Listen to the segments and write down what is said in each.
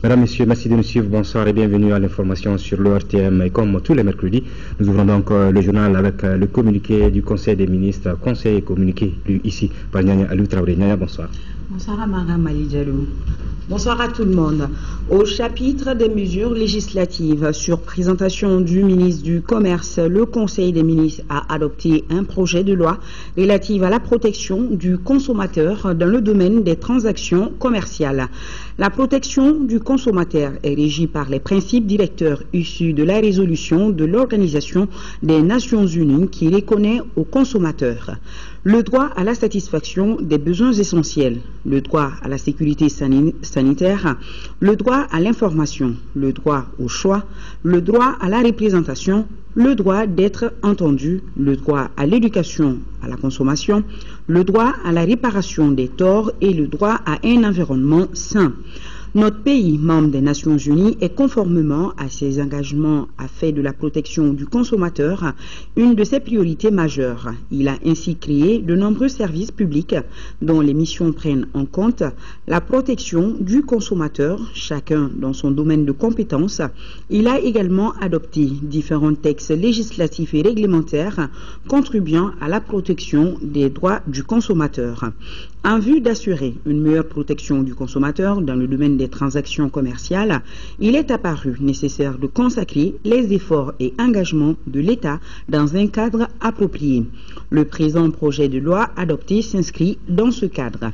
Mesdames, Messieurs, merci de nous suivre. Bonsoir et bienvenue à l'information sur l'ORTM. Et comme tous les mercredis, nous ouvrons donc le journal avec le communiqué du Conseil des ministres, conseil et communiqué lu ici par Nyanya Alou Traoré. Nyanya, bonsoir. Bonsoir Amara Malijalou. Bonsoir à tout le monde. Au chapitre des mesures législatives sur présentation du ministre du Commerce, le Conseil des ministres a adopté un projet de loi relatif à la protection du consommateur dans le domaine des transactions commerciales. La protection du consommateur est régie par les principes directeurs issus de la résolution de l'Organisation des Nations Unies qui reconnaît aux consommateurs le droit à la satisfaction des besoins essentiels, le droit à la sécurité sanitaire, le droit à l'information, le droit au choix, le droit à la représentation, le droit d'être entendu, le droit à l'éducation à la consommation, le droit à la réparation des torts et le droit à un environnement sain. Notre pays, membre des Nations Unies, est conformément à ses engagements à fait de la protection du consommateur une de ses priorités majeures. Il a ainsi créé de nombreux services publics dont les missions prennent en compte la protection du consommateur, chacun dans son domaine de compétences. Il a également adopté différents textes législatifs et réglementaires contribuant à la protection des droits du consommateur. En vue d'assurer une meilleure protection du consommateur dans le domaine des transactions commerciales, il est apparu nécessaire de consacrer les efforts et engagements de l'État dans un cadre approprié. Le présent projet de loi adopté s'inscrit dans ce cadre.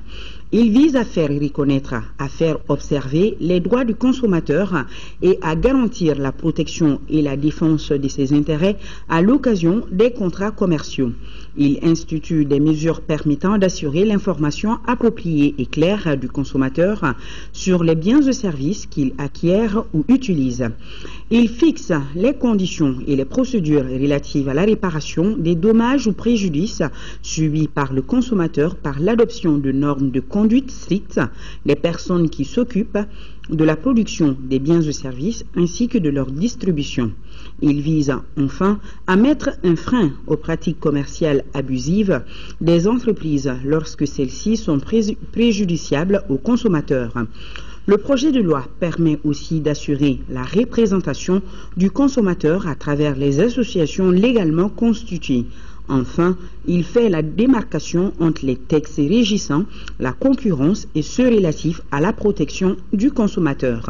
Il vise à faire reconnaître, à faire observer les droits du consommateur et à garantir la protection et la défense de ses intérêts à l'occasion des contrats commerciaux. Il institue des mesures permettant d'assurer l'information appropriée et claire du consommateur sur les biens et services qu'il acquiert ou utilise. Il fixe les conditions et les procédures relatives à la réparation des dommages ou préjudices subis par le consommateur par l'adoption de normes de conduite strictes, les personnes qui s'occupent de la production des biens et services ainsi que de leur distribution. Il vise enfin à mettre un frein aux pratiques commerciales abusives des entreprises lorsque celles-ci sont préjudiciables aux consommateurs. Le projet de loi permet aussi d'assurer la représentation du consommateur à travers les associations légalement constituées. Enfin, il fait la démarcation entre les textes régissant la concurrence et ceux relatifs à la protection du consommateur.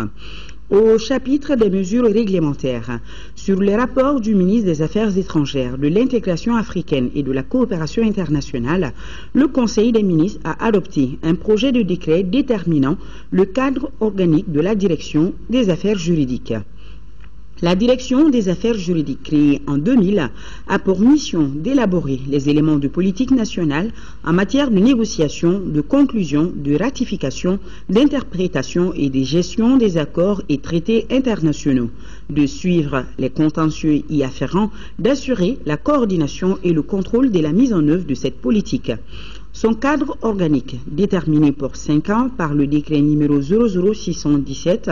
Au chapitre des mesures réglementaires, sur les rapports du ministre des Affaires étrangères, de l'intégration africaine et de la coopération internationale, le Conseil des ministres a adopté un projet de décret déterminant le cadre organique de la direction des affaires juridiques. La direction des affaires juridiques créée en 2000 a pour mission d'élaborer les éléments de politique nationale en matière de négociation, de conclusion, de ratification, d'interprétation et de gestion des accords et traités internationaux, de suivre les contentieux y afférents, d'assurer la coordination et le contrôle de la mise en œuvre de cette politique. Son cadre organique, déterminé pour 5 ans par le décret numéro 00617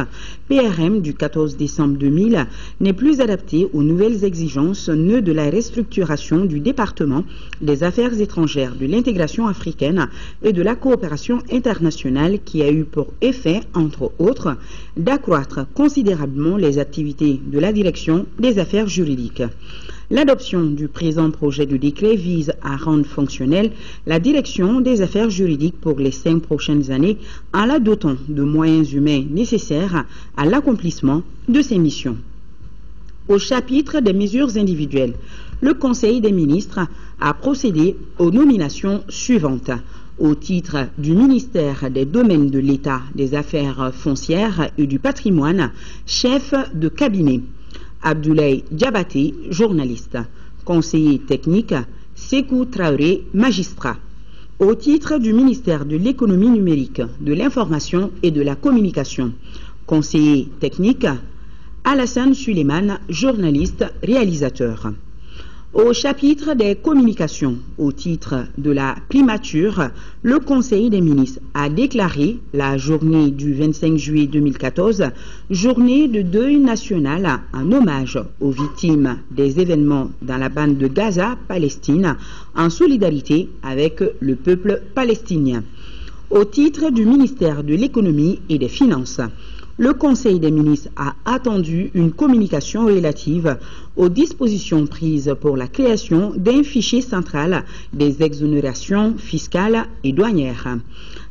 PRM du 14 décembre 2000, n'est plus adapté aux nouvelles exigences nées de la restructuration du département des affaires étrangères, de l'intégration africaine et de la coopération internationale qui a eu pour effet, entre autres, d'accroître considérablement les activités de la direction des affaires juridiques. L'adoption du présent projet de décret vise à rendre fonctionnelle la direction des affaires juridiques pour les 5 prochaines années en la dotant de moyens humains nécessaires à l'accomplissement de ses missions. Au chapitre des mesures individuelles, le Conseil des ministres a procédé aux nominations suivantes. Au titre du ministère des Domaines de l'État, des Affaires foncières et du patrimoine, chef de cabinet. Abdoulaye Diabaté, journaliste. Conseiller technique, Sékou Traoré, magistrat. Au titre du ministère de l'économie numérique, de l'information et de la communication, conseiller technique, Alassane Suleiman, journaliste, réalisateur. Au chapitre des communications, au titre de la primature, le Conseil des ministres a déclaré la journée du 25 juillet 2014, journée de deuil national en hommage aux victimes des événements dans la bande de Gaza, Palestine, en solidarité avec le peuple palestinien. Au titre du ministère de l'économie et des finances, le Conseil des ministres a attendu une communication relative aux dispositions prises pour la création d'un fichier central des exonérations fiscales et douanières.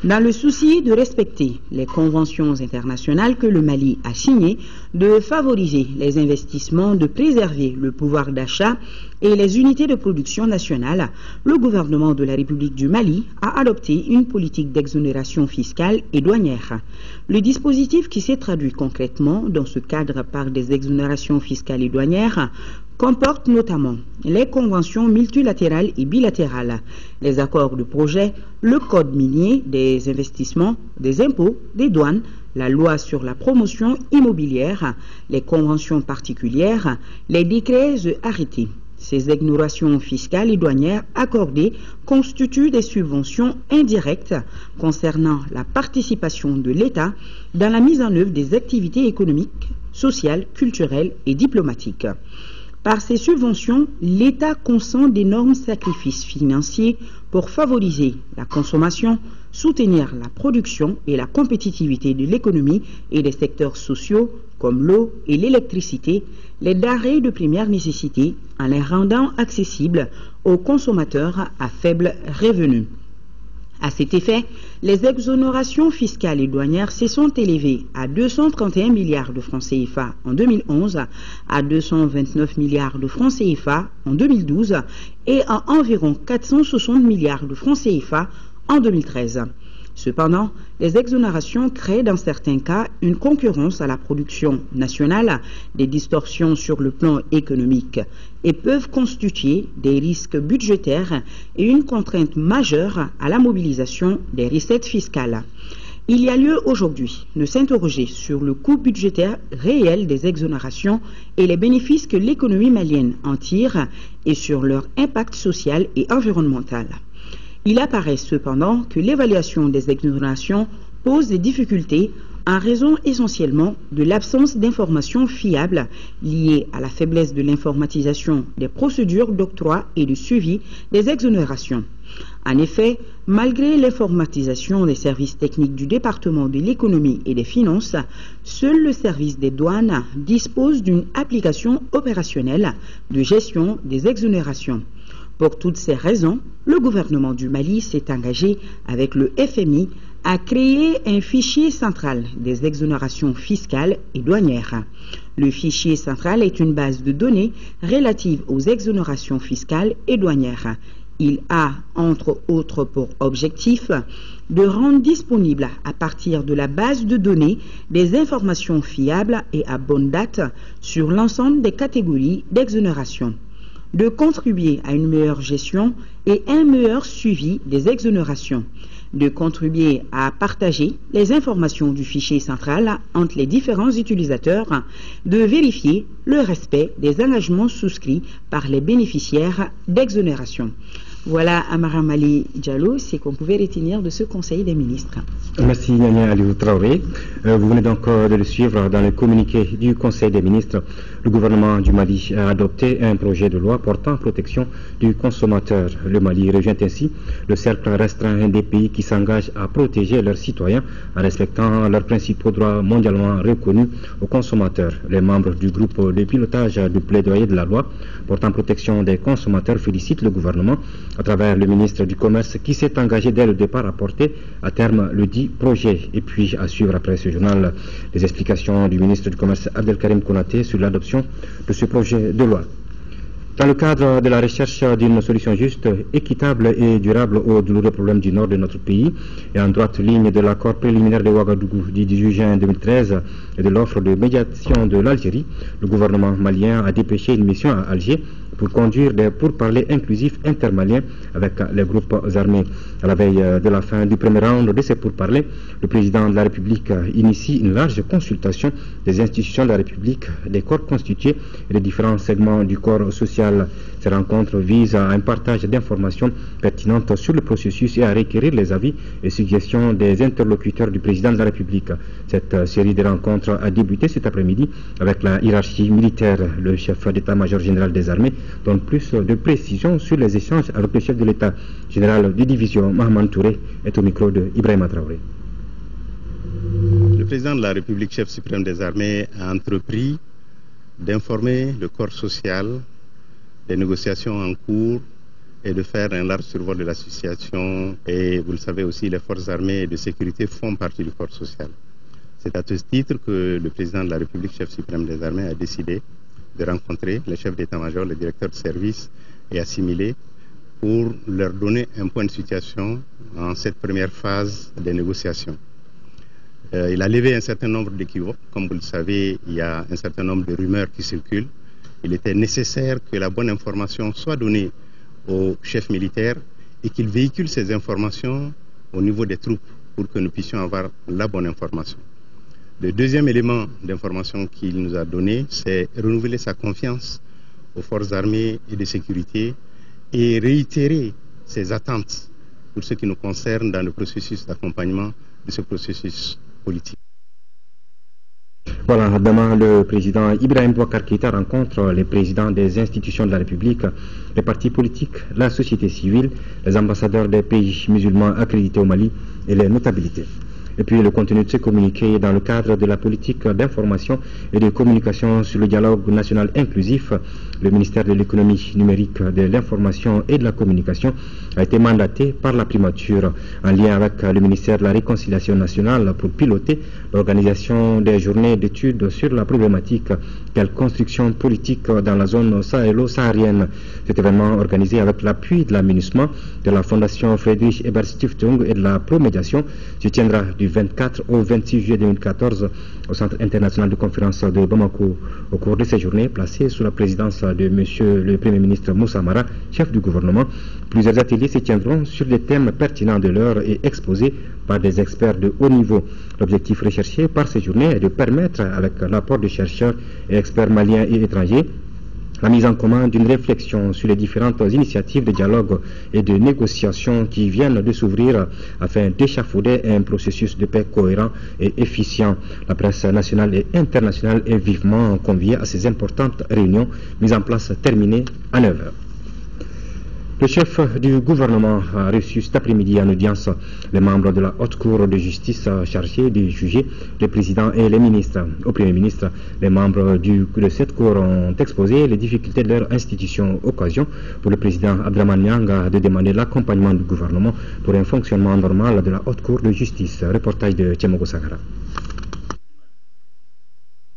Dans le souci de respecter les conventions internationales que le Mali a signées, de favoriser les investissements, de préserver le pouvoir d'achat et les unités de production nationales, le gouvernement de la République du Mali a adopté une politique d'exonération fiscale et douanière. Le dispositif qui s'est traduit concrètement dans ce cadre par des exonérations fiscales et douanières comporte notamment les conventions multilatérales et bilatérales, les accords de projet, le code minier, des investissements, des impôts, des douanes, la loi sur la promotion immobilière, les conventions particulières, les décrets et arrêtés. Ces exonérations fiscales et douanières accordées constituent des subventions indirectes concernant la participation de l'État dans la mise en œuvre des activités économiques, sociales, culturelles et diplomatiques. Par ces subventions, l'État consent d'énormes sacrifices financiers pour favoriser la consommation, soutenir la production et la compétitivité de l'économie et des secteurs sociaux comme l'eau et l'électricité, les denrées de première nécessité, en les rendant accessibles aux consommateurs à faible revenu. À cet effet, les exonérations fiscales et douanières se sont élevées à 231 milliards de francs CFA en 2011, à 229 milliards de francs CFA en 2012 et à environ 460 milliards de francs CFA en 2013. Cependant, les exonérations créent dans certains cas une concurrence à la production nationale, des distorsions sur le plan économique et peuvent constituer des risques budgétaires et une contrainte majeure à la mobilisation des recettes fiscales. Il y a lieu aujourd'hui de s'interroger sur le coût budgétaire réel des exonérations et les bénéfices que l'économie malienne en tire et sur leur impact social et environnemental. Il apparaît cependant que l'évaluation des exonérations pose des difficultés en raison essentiellement de l'absence d'informations fiables liées à la faiblesse de l'informatisation des procédures d'octroi et de suivi des exonérations. En effet, malgré l'informatisation des services techniques du département de l'économie et des finances, seul le service des douanes dispose d'une application opérationnelle de gestion des exonérations. Pour toutes ces raisons, le gouvernement du Mali s'est engagé avec le FMI à créer un fichier central des exonérations fiscales et douanières. Le fichier central est une base de données relative aux exonérations fiscales et douanières. Il a, entre autres, pour objectif de rendre disponible à partir de la base de données des informations fiables et à bonne date sur l'ensemble des catégories d'exonération, de contribuer à une meilleure gestion et un meilleur suivi des exonérations, de contribuer à partager les informations du fichier central entre les différents utilisateurs, de vérifier le respect des engagements souscrits par les bénéficiaires d'exonération. Voilà, Amara Mali Diallo, c'est qu'on pouvait retenir de ce Conseil des ministres. Merci Nyanya Aliou Traoré. Vous venez donc de le suivre dans le communiqué du Conseil des ministres. Le gouvernement du Mali a adopté un projet de loi portant protection du consommateur. Le Mali rejoint ainsi le cercle restreint des pays qui s'engagent à protéger leurs citoyens en respectant leurs principaux droits mondialement reconnus aux consommateurs. Les membres du groupe de pilotage du plaidoyer de la loi portant protection des consommateurs félicitent le gouvernement à travers le ministre du Commerce qui s'est engagé dès le départ à porter à terme le dit projet. Et puis à suivre après ce journal les explications du ministre du Commerce Abdelkarim Konaté sur l'adoption de ce projet de loi. Dans le cadre de la recherche d'une solution juste, équitable et durable aux douloureux problèmes du nord de notre pays et en droite ligne de l'accord préliminaire de Ouagadougou du 18 juin 2013 et de l'offre de médiation de l'Algérie, le gouvernement malien a dépêché une mission à Alger pour conduire des pourparlers inclusifs intermaliens avec les groupes armés. À la veille de la fin du premier round de ces pourparlers, le président de la République initie une large consultation des institutions de la République, des corps constitués et des différents segments du corps social. Ces rencontres visent à un partage d'informations pertinentes sur le processus et à requérir les avis et suggestions des interlocuteurs du président de la République. Cette série de rencontres a débuté cet après-midi avec la hiérarchie militaire. Le chef d'état-major général des armées donne plus de précisions sur les échanges avec le chef de l'état général de division, Mahaman Touré, est au micro de Ibrahima Traoré. Le Le président de la République, chef suprême des armées, a entrepris d'informer le corps social des négociations en cours et de faire un large survol de la situation. Et vous le savez aussi, les forces armées et de sécurité font partie du corps social. C'est à ce titre que le président de la République, chef suprême des armées, a décidé de rencontrer les chefs d'état-major, les directeurs de service et assimilés pour leur donner un point de situation en cette première phase des négociations. Il a levé un certain nombre d'équivoques. Comme vous le savez, il y a un certain nombre de rumeurs qui circulent. Il était nécessaire que la bonne information soit donnée aux chefs militaires et qu'ils véhiculent ces informations au niveau des troupes pour que nous puissions avoir la bonne information. Le deuxième élément d'information qu'il nous a donné, c'est renouveler sa confiance aux forces armées et de sécurité et réitérer ses attentes pour ce qui nous concerne dans le processus d'accompagnement de ce processus politique. Voilà, demain, le président Ibrahim Boubacar Keïta rencontre les présidents des institutions de la République, les partis politiques, la société civile, les ambassadeurs des pays musulmans accrédités au Mali et les notabilités. Et puis le contenu de ce communiqué dans le cadre de la politique d'information et de communication sur le dialogue national inclusif, le ministère de l'économie numérique, de l'information et de la communication a été mandaté par la primature en lien avec le ministère de la réconciliation nationale pour piloter l'organisation des journées d'études sur la problématique quelle construction politique dans la zone sahélo-saharienne. Cet événement organisé avec l'appui de la MINUSMA, de la Fondation Friedrich Ebert Stiftung et de la Promédiation se tiendra du 24 au 26 juillet 2014 au Centre international de conférence de Bamako. Au cours de ces journées placées sous la présidence de M. le Premier ministre Moussa Mara, chef du gouvernement, plusieurs ateliers se tiendront sur des thèmes pertinents de l'heure et exposés par des experts de haut niveau. L'objectif recherché par ces journées est de permettre, avec l'apport de chercheurs et experts maliens et étrangers, la mise en commun d'une réflexion sur les différentes initiatives de dialogue et de négociation qui viennent de s'ouvrir afin d'échafauder un processus de paix cohérent et efficient. La presse nationale et internationale est vivement conviée à ces importantes réunions mises en place terminées à 9h. Le chef du gouvernement a reçu cet après-midi en audience les membres de la Haute Cour de justice chargés de juger les présidents et les ministres. Au Premier ministre, les membres de cette cour ont exposé les difficultés de leur institution. Occasion pour le président Abdraman Nyanga de demander l'accompagnement du gouvernement pour un fonctionnement normal de la Haute Cour de justice. Reportage de Tchemogo Sagara.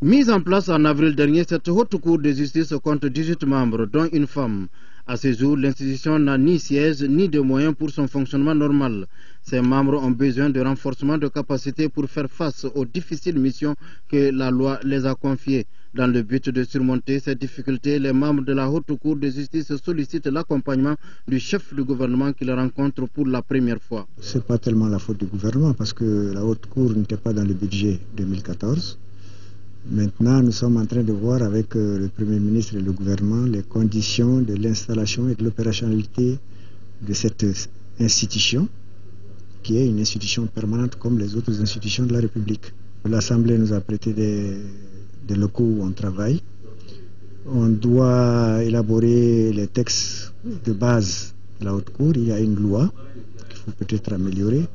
Mise en place en avril dernier, cette haute cour de justice compte 18 membres, dont une femme. À ce jour, l'institution n'a ni siège ni de moyens pour son fonctionnement normal. Ces membres ont besoin de renforcement de capacités pour faire face aux difficiles missions que la loi les a confiées. Dans le but de surmonter ces difficultés, les membres de la haute cour de justice sollicitent l'accompagnement du chef du gouvernement qu'ils rencontrent pour la première fois. Ce n'est pas tellement la faute du gouvernement parce que la haute cour n'était pas dans le budget 2014. Maintenant, nous sommes en train de voir avec le Premier ministre et le gouvernement les conditions de l'installation et de l'opérationnalité de cette institution, qui est une institution permanente comme les autres institutions de la République. L'Assemblée nous a prêté des locaux où on travaille. On doit élaborer les textes de base de la haute cour. Il y a une loi qu'il faut peut-être améliorer,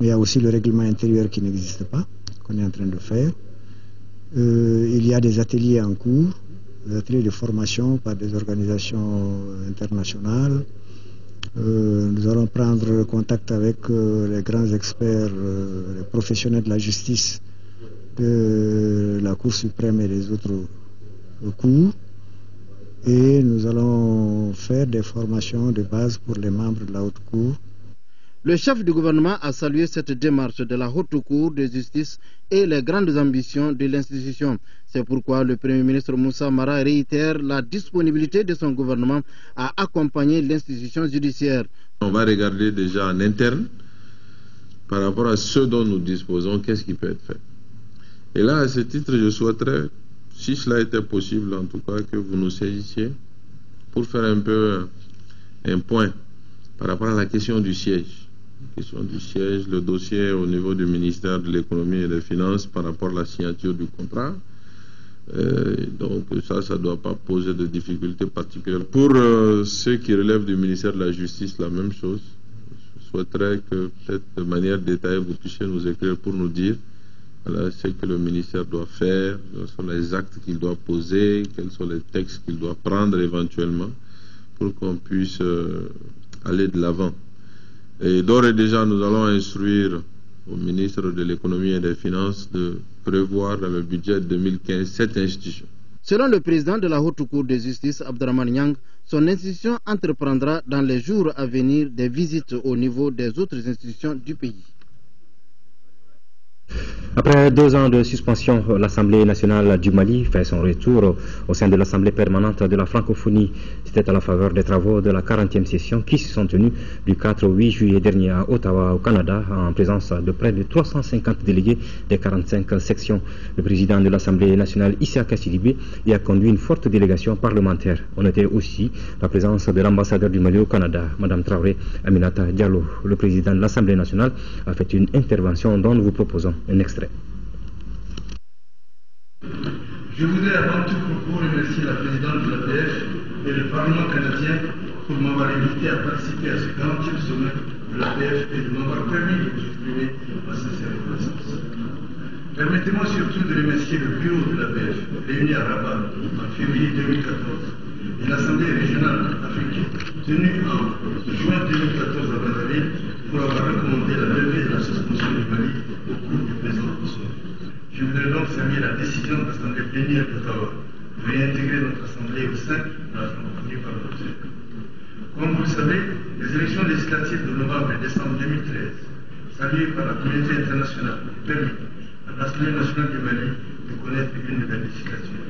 mais il y a aussi le règlement intérieur qui n'existe pas, qu'on est en train de faire. Il y a des ateliers en cours, des ateliers de formation par des organisations internationales. Nous allons prendre contact avec les grands experts, les professionnels de la justice de la Cour suprême et des autres cours. Et nous allons faire des formations de base pour les membres de la haute cour. Le chef du gouvernement a salué cette démarche de la haute cour de justice et les grandes ambitions de l'institution. C'est pourquoi le Premier ministre Moussa Mara réitère la disponibilité de son gouvernement à accompagner l'institution judiciaire. On va regarder déjà en interne, par rapport à ce dont nous disposons, qu'est-ce qui peut être fait. Et là, à ce titre, je souhaiterais, si cela était possible en tout cas, que vous nous saisissiez pour faire un peu un point par rapport à la question du siège. Le dossier au niveau du ministère de l'économie et des finances par rapport à la signature du contrat. Donc ça ne doit pas poser de difficultés particulières. Pour ceux qui relèvent du ministère de la Justice, la même chose. Je souhaiterais que peut-être de manière détaillée vous puissiez nous écrire pour nous dire Voilà ce que le ministère doit faire, quels sont les actes qu'il doit poser, quels sont les textes qu'il doit prendre éventuellement pour qu'on puisse aller de l'avant. Et d'ores et déjà, nous allons instruire au ministre de l'économie et des finances de prévoir dans le budget 2015 cette institution. Selon le président de la Haute Cour de justice, Abdraman Nyang, son institution entreprendra dans les jours à venir des visites au niveau des autres institutions du pays. Après 2 ans de suspension, l'Assemblée nationale du Mali fait son retour au sein de l'Assemblée permanente de la francophonie. C'était à la faveur des travaux de la 40e session qui se sont tenus du 4 au 8 juillet dernier à Ottawa, au Canada, en présence de près de 350 délégués des 45 sections. Le président de l'Assemblée nationale, Issaka Sidibé, y a conduit une forte délégation parlementaire. On était aussi la présence de l'ambassadeur du Mali au Canada, Mme Traoré Aminata Diallo. Le président de l'Assemblée nationale a fait une intervention dont nous vous proposons un extrait. Je voudrais avant tout propos remercier la présidente de l'APF et le Parlement canadien pour m'avoir invité à participer à ce 40e sommet de l'APF et de m'avoir permis de vous exprimer ma sincère reconnaissance. Permettez-moi surtout de remercier le bureau de l'APF réuni à Rabat en février 2014 et l'Assemblée régionale africaine tenue en juin 2014 à Brazzaville pour avoir recommandé la levée de la suspension du Mali au cours du présent sommet. Je voudrais donc saluer la décision de l'Assemblée plénière d'Ottawa de réintégrer notre Assemblée au sein de la francophonie parlementaire. Comme vous le savez, les élections législatives de novembre et décembre 2013, saluées par la communauté internationale, ont permis à l'Assemblée nationale du Mali de connaître une nouvelle législature.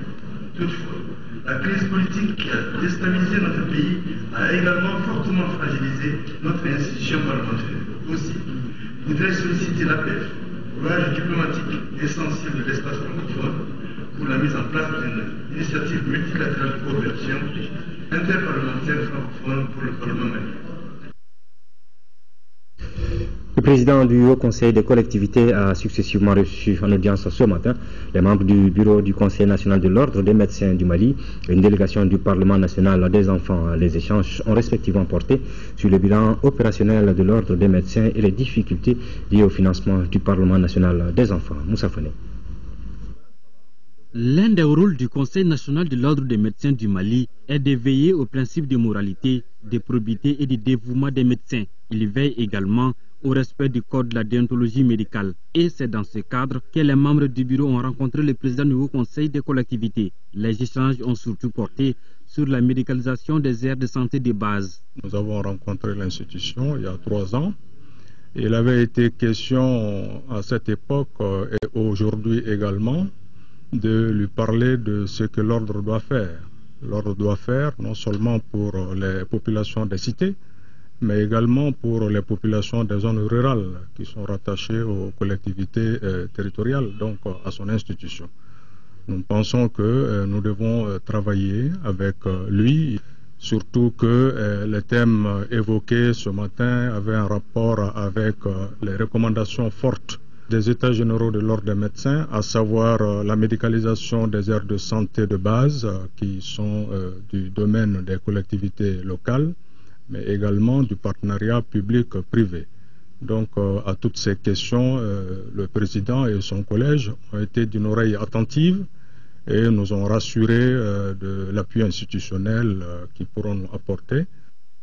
Toutefois, la crise politique qui a déstabilisé notre pays a également fortement fragilisé notre institution parlementaire. Aussi, je voudrais solliciter l'APF, rouage diplomatique essentiel de l'espace francophone, pour la mise en place d'une initiative multilatérale de coopération interparlementaire francophone pour le Parlement malien. Le président du Haut Conseil des collectivités a successivement reçu en audience ce matin les membres du bureau du Conseil national de l'Ordre des médecins du Mali et une délégation du Parlement national des enfants. Les échanges ont respectivement porté sur le bilan opérationnel de l'Ordre des médecins et les difficultés liées au financement du Parlement national des enfants. Moussa Fane. L'un des rôles du Conseil national de l'Ordre des médecins du Mali est de veiller aux principes de moralité, de probité et de dévouement des médecins. Il veille également au respect du code de la déontologie médicale. Et c'est dans ce cadre que les membres du bureau ont rencontré le président du Haut Conseil des collectivités. Les échanges ont surtout porté sur la médicalisation des aires de santé de base. Nous avons rencontré l'institution il y a 3 ans. Il avait été question à cette époque et aujourd'hui également de lui parler de ce que l'ordre doit faire. L'ordre doit faire non seulement pour les populations des cités, mais également pour les populations des zones rurales qui sont rattachées aux collectivités territoriales, donc à son institution. Nous pensons que nous devons travailler avec lui, surtout que les thèmes évoqués ce matin avaient un rapport avec les recommandations fortes des États généraux de l'Ordre des médecins, à savoir la médicalisation des aires de santé de base qui sont du domaine des collectivités locales, mais également du partenariat public-privé. Donc à toutes ces questions, le président et son collège ont été d'une oreille attentive et nous ont rassurés de l'appui institutionnel qu'ils pourront nous apporter.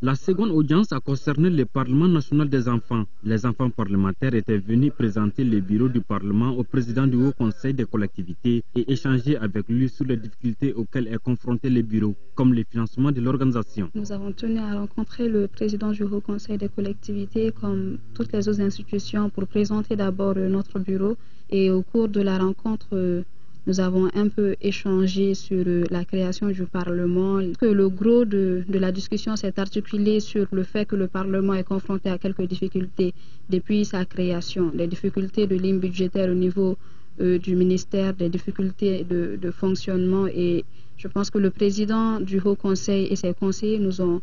La seconde audience a concerné le Parlement national des enfants. Les enfants parlementaires étaient venus présenter le bureau du Parlement au président du Haut Conseil des collectivités et échanger avec lui sur les difficultés auxquelles est confronté le bureau, comme le financement de l'organisation. Nous avons tenu à rencontrer le président du Haut Conseil des collectivités comme toutes les autres institutions pour présenter d'abord notre bureau et au cours de la rencontre, nous avons un peu échangé sur la création du Parlement. Que le gros de la discussion s'est articulé sur le fait que le Parlement est confronté à quelques difficultés depuis sa création. Des difficultés de ligne budgétaire au niveau du ministère, des difficultés de fonctionnement. Et je pense que le président du Haut Conseil et ses conseillers nous ont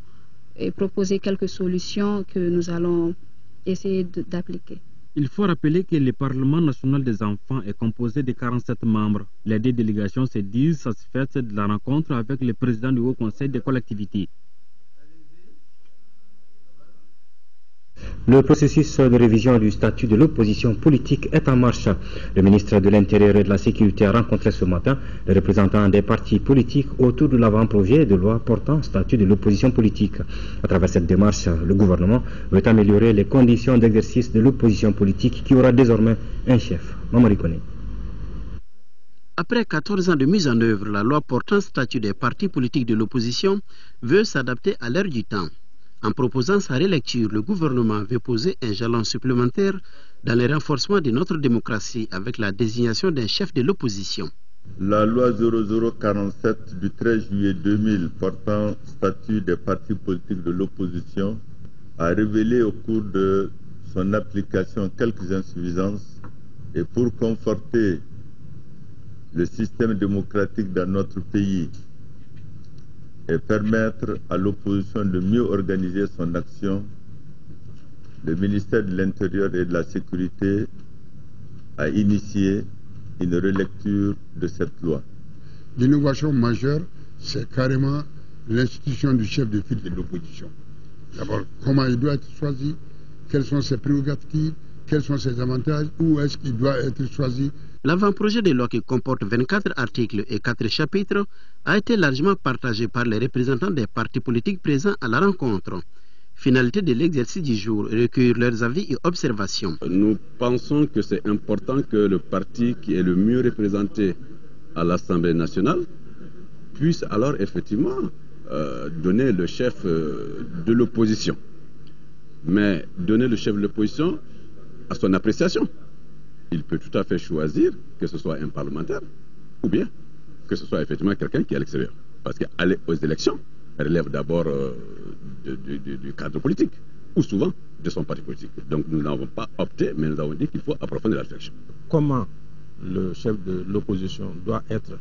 proposé quelques solutions que nous allons essayer d'appliquer. Il faut rappeler que le Parlement national des enfants est composé de 47 membres. Les 2 délégations se disent satisfaites de la rencontre avec le président du Haut Conseil des collectivités. Le processus de révision du statut de l'opposition politique est en marche. Le ministre de l'Intérieur et de la Sécurité a rencontré ce matin les représentants des partis politiques autour de l'avant-projet de loi portant statut de l'opposition politique. À travers cette démarche, le gouvernement veut améliorer les conditions d'exercice de l'opposition politique qui aura désormais un chef. Mamari Kone. Après 14 ans de mise en œuvre, la loi portant statut des partis politiques de l'opposition veut s'adapter à l'ère du temps. En proposant sa relecture, le gouvernement veut poser un jalon supplémentaire dans le renforcement de notre démocratie avec la désignation d'un chef de l'opposition. La loi 0047 du 13 juillet 2000 portant statut des partis politiques de l'opposition a révélé au cours de son application quelques insuffisances et pour conforter le système démocratique dans notre pays et permettre à l'opposition de mieux organiser son action, le ministère de l'Intérieur et de la Sécurité a initié une relecture de cette loi. L'innovation majeure, c'est carrément l'institution du chef de file de l'opposition. D'abord, comment il doit être choisi, quelles sont ses prérogatives, quels sont ses avantages, où est-ce qu'il doit être choisi. L'avant-projet de loi qui comporte 24 articles et 4 chapitres a été largement partagé par les représentants des partis politiques présents à la rencontre. Finalité de l'exercice du jour, recueillir leurs avis et observations. Nous pensons que c'est important que le parti qui est le mieux représenté à l'Assemblée nationale puisse alors effectivement donner le chef de l'opposition. Mais donner le chef de l'opposition à son appréciation. Il peut tout à fait choisir que ce soit un parlementaire ou bien que ce soit effectivement quelqu'un qui est à l'extérieur. Parce qu'aller aux élections relève d'abord du cadre politique ou souvent de son parti politique. Donc nous n'avons pas opté, mais nous avons dit qu'il faut approfondir la réflexion. Comment le chef de l'opposition doit être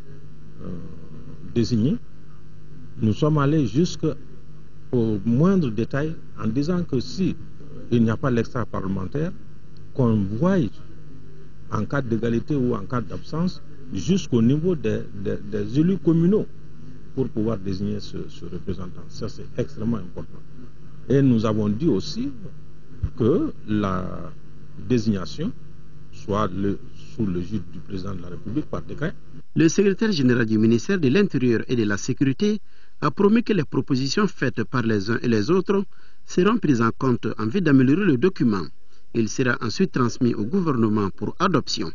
désigné? Nous sommes allés jusqu'au moindre détail en disant que si il n'y a pas l'extra-parlementaire, qu'on voie en cas d'égalité ou en cas d'absence jusqu'au niveau des élus communaux pour pouvoir désigner ce représentant. Ça, c'est extrêmement important. Et nous avons dit aussi que la désignation soit sous le gîte du président de la République par décret. Le secrétaire général du ministère de l'Intérieur et de la Sécurité a promis que les propositions faites par les uns et les autres seront prises en compte en vue d'améliorer le document. Il sera ensuite transmis au gouvernement pour adoption.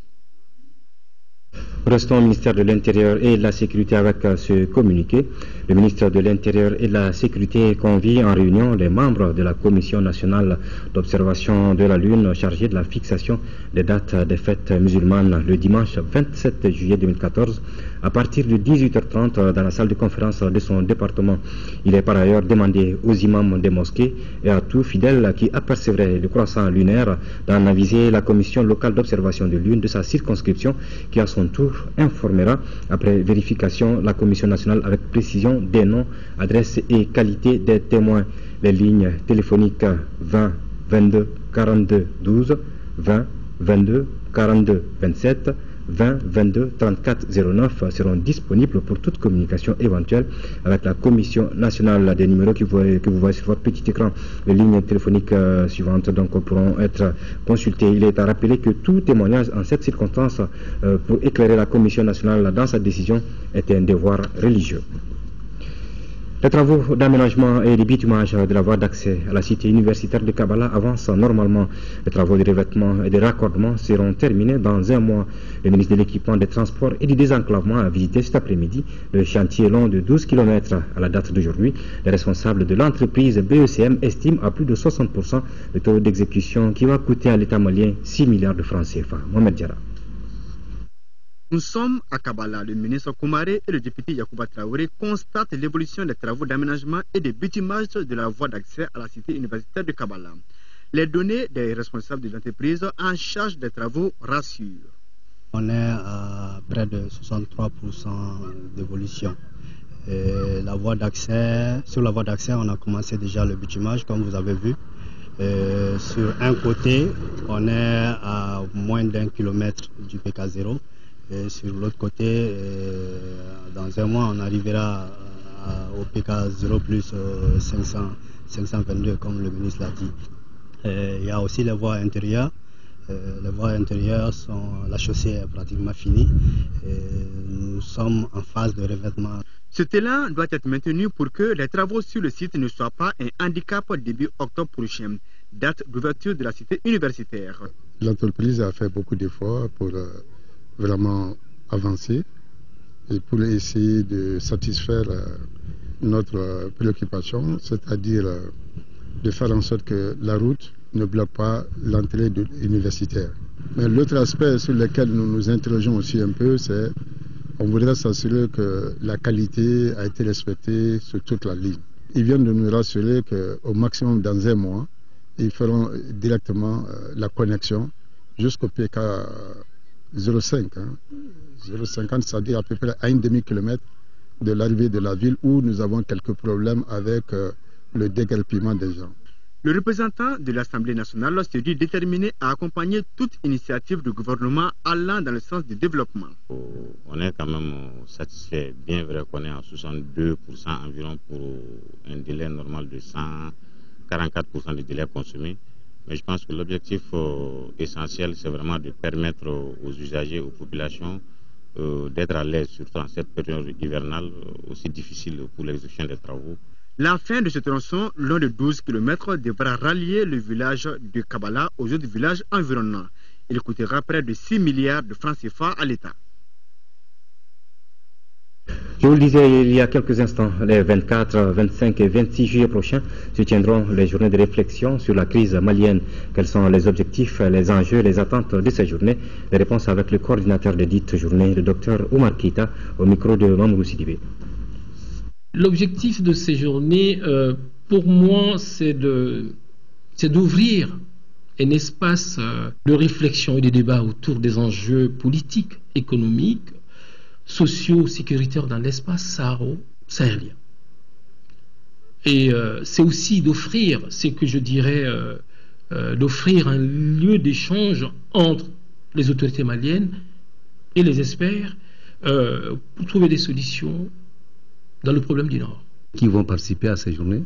Restons au ministère de l'Intérieur et de la Sécurité avec ce communiqué. Le ministre de l'Intérieur et de la Sécurité convie en réunion les membres de la Commission nationale d'observation de la Lune chargée de la fixation des dates des fêtes musulmanes le dimanche 27 juillet 2014 à partir de 18h30 dans la salle de conférence de son département. Il est par ailleurs demandé aux imams des mosquées et à tous fidèles qui apercevraient le croissant lunaire d'en aviser la commission locale d'observation de Lune de sa circonscription qui à son tour informera après vérification la commission nationale avec précision des noms, adresses et qualité des témoins. Les lignes téléphoniques 20 22 42 12, 20 22 42 27, 20 22 34 09 seront disponibles pour toute communication éventuelle avec la commission nationale. Des numéros que vous voyez sur votre petit écran. Les lignes téléphoniques suivantes donc pourront être consultées. Il est à rappeler que tout témoignage en cette circonstance pour éclairer la commission nationale dans sa décision est un devoir religieux. Les travaux d'aménagement et de bitumage de la voie d'accès à la cité universitaire de Kabala avancent normalement. Les travaux de revêtement et de raccordement seront terminés dans un mois. Le ministre de l'Équipement, des Transports et du Désenclavement a visité cet après-midi le chantier long de 12 km. À la date d'aujourd'hui, les responsables de l'entreprise BECM estiment à plus de 60% le taux d'exécution qui va coûter à l'État malien 6 milliards de francs CFA. Mohamed Diarra. Nous sommes à Kabala. Le ministre Koumaré et le député Yacouba Traoré constatent l'évolution des travaux d'aménagement et de bitumage de la voie d'accès à la cité universitaire de Kabala. Les données des responsables de l'entreprise en charge des travaux rassurent. On est à près de 63% d'évolution. Sur la voie d'accès, on a commencé déjà le bitumage, comme vous avez vu. Sur un côté, on est à moins d'1 kilomètre du PK0. Et sur l'autre côté, dans un mois, on arrivera au PK0 plus 522, comme le ministre l'a dit. Il y a aussi les voies intérieures. Les voies intérieures la chaussée est pratiquement finie. Nous sommes en phase de revêtement. Ce élan doit être maintenu pour que les travaux sur le site ne soient pas un handicap début octobre prochain, date d'ouverture de la cité universitaire. L'entreprise a fait beaucoup d'efforts pour vraiment avancer et pour essayer de satisfaire notre préoccupation, c'est-à-dire de faire en sorte que la route ne bloque pas l'entrée universitaire. Mais l'autre aspect sur lequel nous nous interrogeons aussi un peu, c'est qu'on voudrait s'assurer que la qualité a été respectée sur toute la ligne. Ils viennent de nous rassurer qu'au maximum dans un mois, ils feront directement la connexion jusqu'au PK 05. 0,50, c'est-à-dire à peu près à 1 demi-kilomètre de l'arrivée de la ville où nous avons quelques problèmes avec le déguerpissement des gens. Le représentant de l'Assemblée nationale se dit déterminé à accompagner toute initiative du gouvernement allant dans le sens du développement. On est quand même satisfait, bien vrai qu'on est à 62% environ pour un délai normal de 144% de délai consommé. Mais je pense que l'objectif essentiel, c'est vraiment de permettre aux usagers, aux populations, d'être à l'aise, surtout en cette période hivernale aussi difficile pour l'exécution des travaux. La fin de ce tronçon, long de 12 km, devra rallier le village de Kabala aux autres villages environnants. Il coûtera près de 6 milliards de francs CFA à l'État. Je vous le disais il y a quelques instants, les 24, 25 et 26 juillet prochains se tiendront les journées de réflexion sur la crise malienne. Quels sont les objectifs, les enjeux, les attentes de ces journées? Les réponses avec le coordinateur de dite journée, le docteur Oumar Keïta, au micro de Mamoudou Sidibé. L'objectif de ces journées, pour moi, c'est d'ouvrir un espace de réflexion et de débat autour des enjeux politiques, économiques, sociaux, sécuritaires dans l'espace sahélien. Et c'est aussi d'offrir, c'est que je dirais, d'offrir un lieu d'échange entre les autorités maliennes et les experts pour trouver des solutions dans le problème du Nord. Qui vont participer à ces journées?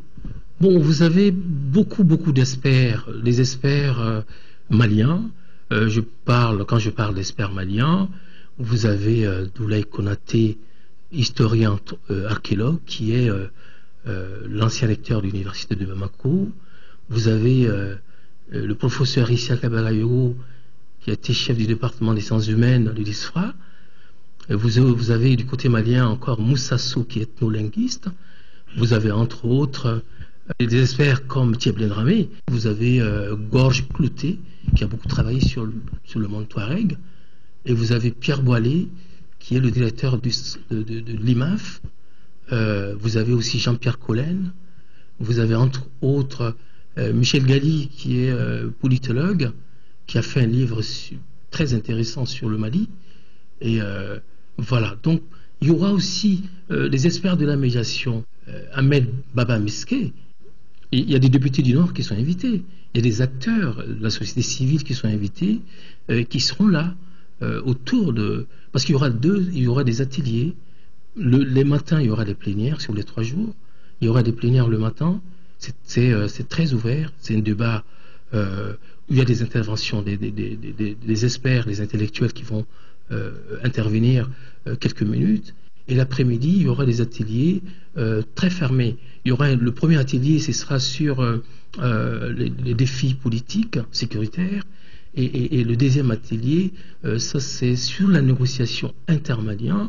Bon, vous avez beaucoup d'experts, les experts maliens. Quand je parle d'experts maliens, vous avez Doulaye Konaté, historien archéologue, qui est l'ancien recteur de l'université de Bamako. Vous avez le professeur Issa Kabalayo, qui a été chef du département des sciences humaines de l'ISFRA. Vous avez du côté malien encore Moussassou, qui est ethnolinguiste. Vous avez entre autres des experts comme Thieb Dramé. Vous avez Gorge Clouté, qui a beaucoup travaillé sur le monde Touareg. Et vous avez Pierre Boilet, qui est le directeur de l'IMAF. Vous avez aussi Jean-Pierre Collen. Vous avez entre autres Michel Gali, qui est politologue, qui a fait un livre très intéressant sur le Mali. Et voilà, donc il y aura aussi des experts de la médiation, Ahmed Baba Miske. Il y a des députés du Nord qui sont invités, il y a des acteurs de la société civile qui sont invités, qui seront là autour de... Parce qu'il y aura des ateliers, les matins il y aura des plénières sur les 3 jours, il y aura des plénières le matin, c'est très ouvert, c'est un débat où il y a des interventions des experts, des intellectuels qui vont intervenir quelques minutes, et l'après-midi il y aura des ateliers très fermés. Il y aura le premier atelier, ce sera sur les défis politiques, sécuritaires, et le deuxième atelier, ça c'est sur la négociation intermalienne,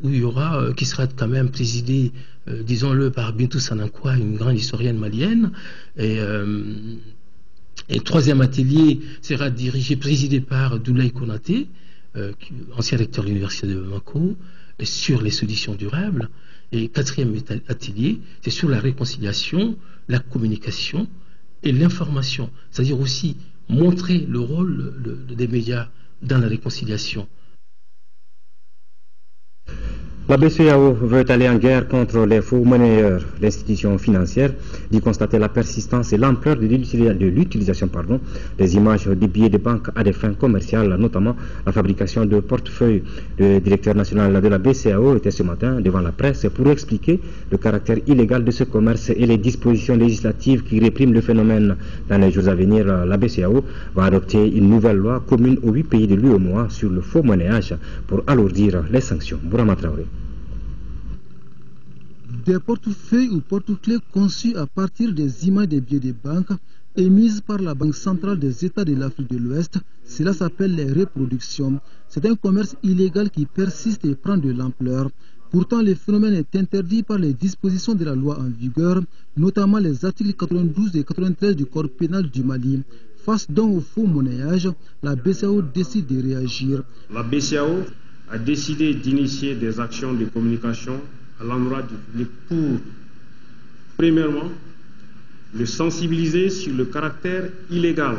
où il y aura, qui sera quand même présidé, disons-le, par Bintou Sanankwa, une grande historienne malienne, et le troisième atelier sera présidé par Doulaye Konaté, ancien recteur de l'université de Bamako, sur les solutions durables. Et quatrième atelier, c'est sur la réconciliation, la communication et l'information, c'est-à-dire aussi montrer le rôle des médias dans la réconciliation. La BCEAO veut aller en guerre contre les faux monnayeurs. L'institution financière dit constater la persistance et l'ampleur de l'utilisation des images des billets de banque à des fins commerciales, notamment la fabrication de portefeuilles. Le directeur national de la BCEAO était ce matin devant la presse pour expliquer le caractère illégal de ce commerce et les dispositions législatives qui répriment le phénomène. Dans les jours à venir, la BCEAO va adopter une nouvelle loi commune aux 8 pays de l'UEMOA sur le faux monnayage pour alourdir les sanctions. Bourama Traoré. Des portefeuilles ou porte-clés conçus à partir des images des billets de banque émises par la Banque centrale des États de l'Afrique de l'Ouest, cela s'appelle les reproductions. C'est un commerce illégal qui persiste et prend de l'ampleur. Pourtant, le phénomène est interdit par les dispositions de la loi en vigueur, notamment les articles 92 et 93 du Code pénal du Mali. Face donc au faux monnayage, la BCEAO décide de réagir. La BCEAO a décidé d'initier des actions de communication à l'endroit du public pour, premièrement, le sensibiliser sur le caractère illégal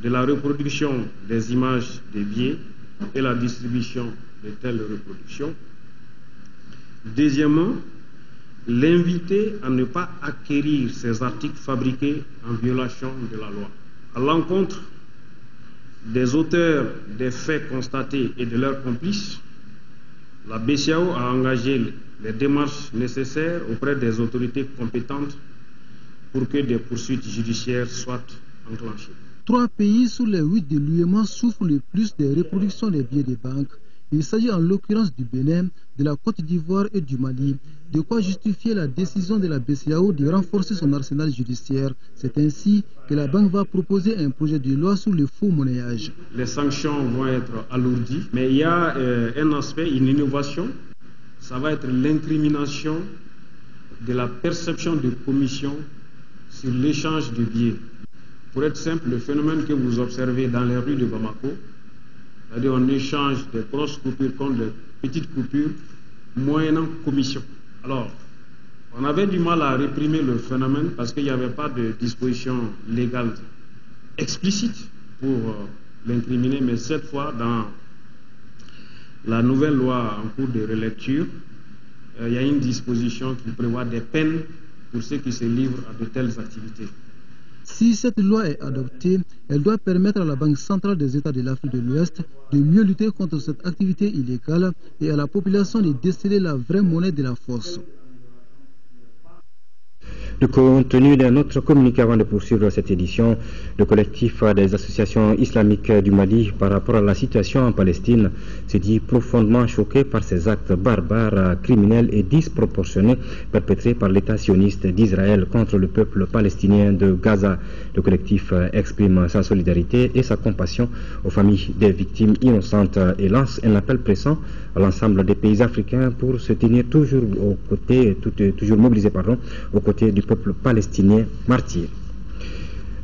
de la reproduction des images des billets et la distribution de telles reproductions. Deuxièmement, l'inviter à ne pas acquérir ces articles fabriqués en violation de la loi. À l'encontre des auteurs des faits constatés et de leurs complices, la BCEAO a engagé les démarches nécessaires auprès des autorités compétentes pour que des poursuites judiciaires soient enclenchées. 3 pays sur les 8 de l'UEMOA souffrent le plus des reproductions des billets de banque. Il s'agit en l'occurrence du Bénin, de la Côte d'Ivoire et du Mali. De quoi justifier la décision de la BCEAO de renforcer son arsenal judiciaire. C'est ainsi que la banque va proposer un projet de loi sur le faux monnayage. Les sanctions vont être alourdies, mais il y a un aspect, une innovation. Ça va être l'incrimination de la perception de commission sur l'échange de billets. Pour être simple, le phénomène que vous observez dans les rues de Bamako, c'est-à-dire on échange des grosses coupures contre des petites coupures, moyennant commission. Alors, on avait du mal à réprimer le phénomène parce qu'il n'y avait pas de disposition légale explicite pour l'incriminer, mais cette fois, dans la nouvelle loi en cours de relecture, il y a une disposition qui prévoit des peines pour ceux qui se livrent à de telles activités. Si cette loi est adoptée, elle doit permettre à la Banque centrale des États de l'Afrique de l'Ouest de mieux lutter contre cette activité illégale et à la population de déceler la vraie monnaie de la force. Le contenu d'un autre communiqué avant de poursuivre cette édition, le collectif des associations islamiques du Mali par rapport à la situation en Palestine se dit profondément choqué par ces actes barbares, criminels et disproportionnés perpétrés par l'État sioniste d'Israël contre le peuple palestinien de Gaza. Le collectif exprime sa solidarité et sa compassion aux familles des victimes innocentes et lance un appel pressant à l'ensemble des pays africains pour se tenir toujours mobilisés aux côtés du peuple palestinien martyr.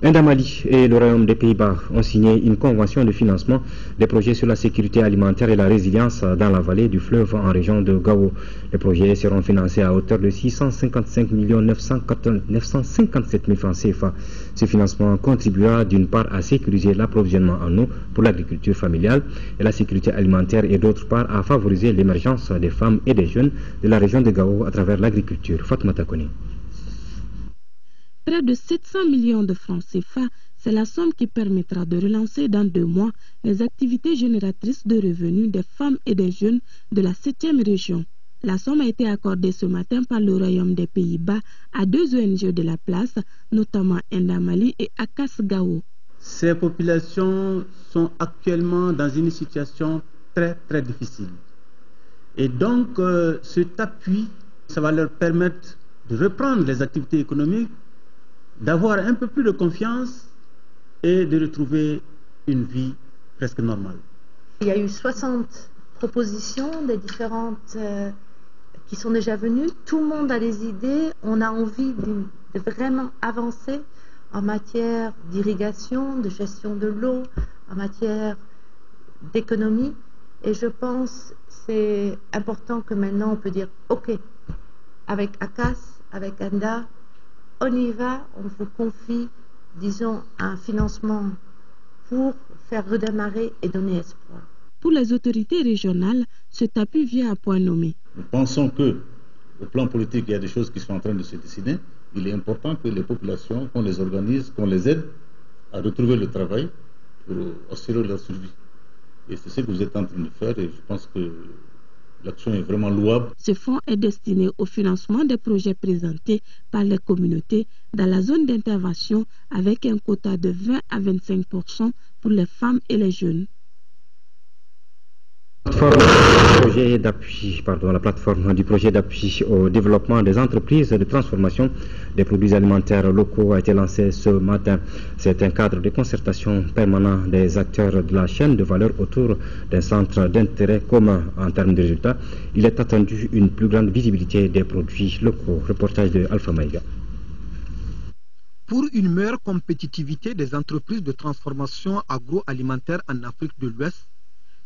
Indamali et le Royaume des Pays-Bas ont signé une convention de financement des projets sur la sécurité alimentaire et la résilience dans la vallée du fleuve en région de Gao. Les projets seront financés à hauteur de 655 957 000 francs CFA. Ce financement contribuera d'une part à sécuriser l'approvisionnement en eau pour l'agriculture familiale et la sécurité alimentaire et d'autre part à favoriser l'émergence des femmes et des jeunes de la région de Gao à travers l'agriculture. Fatma Takoni. Près de 700 millions de francs CFA, c'est la somme qui permettra de relancer dans 2 mois les activités génératrices de revenus des femmes et des jeunes de la 7e région. La somme a été accordée ce matin par le Royaume des Pays-Bas à 2 ONG de la place, notamment Indamali et Akas Gao. Ces populations sont actuellement dans une situation très difficile. Et donc cet appui, ça va leur permettre de reprendre les activités économiques, d'avoir un peu plus de confiance et de retrouver une vie presque normale. Il y a eu 60 propositions des différentes qui sont déjà venues. Tout le monde a des idées. On a envie de vraiment avancer en matière d'irrigation, de gestion de l'eau, en matière d'économie. Et je pense que c'est important que maintenant on peut dire OK, avec Akas, avec Anda, on y va, on vous confie, disons, un financement pour faire redémarrer et donner espoir. Pour les autorités régionales, cet appui vient à point nommé. Nous pensons que, au plan politique, il y a des choses qui sont en train de se dessiner. Il est important que les populations, qu'on les organise, qu'on les aide à retrouver le travail pour assurer leur survie. Et c'est ce que vous êtes en train de faire et je pense que l'action est vraiment louable. Ce fonds est destiné au financement des projets présentés par les communautés dans la zone d'intervention avec un quota de 20 à 25% pour les femmes et les jeunes. La plateforme du projet d'appui au développement des entreprises de transformation des produits alimentaires locaux a été lancée ce matin. C'est un cadre de concertation permanent des acteurs de la chaîne de valeur autour d'un centre d'intérêt commun en termes de résultats. Il est attendu une plus grande visibilité des produits locaux. Reportage de Alpha Maïga. Pour une meilleure compétitivité des entreprises de transformation agroalimentaire en Afrique de l'Ouest,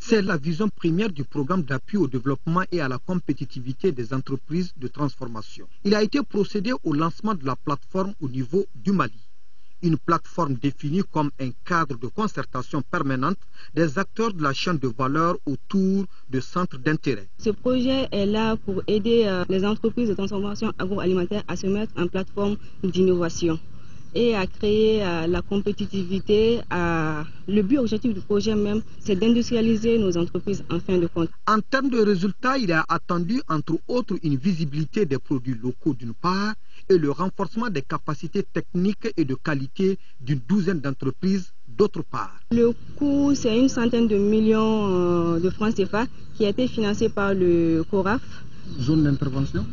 c'est la vision première du programme d'appui au développement et à la compétitivité des entreprises de transformation. Il a été procédé au lancement de la plateforme au niveau du Mali. Une plateforme définie comme un cadre de concertation permanente des acteurs de la chaîne de valeur autour de centres d'intérêt. Ce projet est là pour aider les entreprises de transformation agroalimentaire à se mettre en plateforme d'innovation et à créer la compétitivité. Le but objectif du projet même, c'est d'industrialiser nos entreprises en fin de compte. En termes de résultats, il a attendu entre autres une visibilité des produits locaux d'une part et le renforcement des capacités techniques et de qualité d'une douzaine d'entreprises d'autre part. Le coût, c'est une centaine de millions de francs CFA qui a été financé par le CORAF. Zone d'intervention?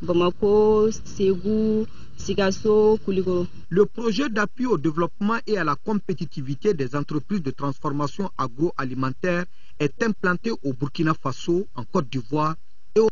Bamako, Ségou, Sikasso, Kouligoro. Le projet d'appui au développement et à la compétitivité des entreprises de transformation agroalimentaire est implanté au Burkina Faso, en Côte d'Ivoire et au...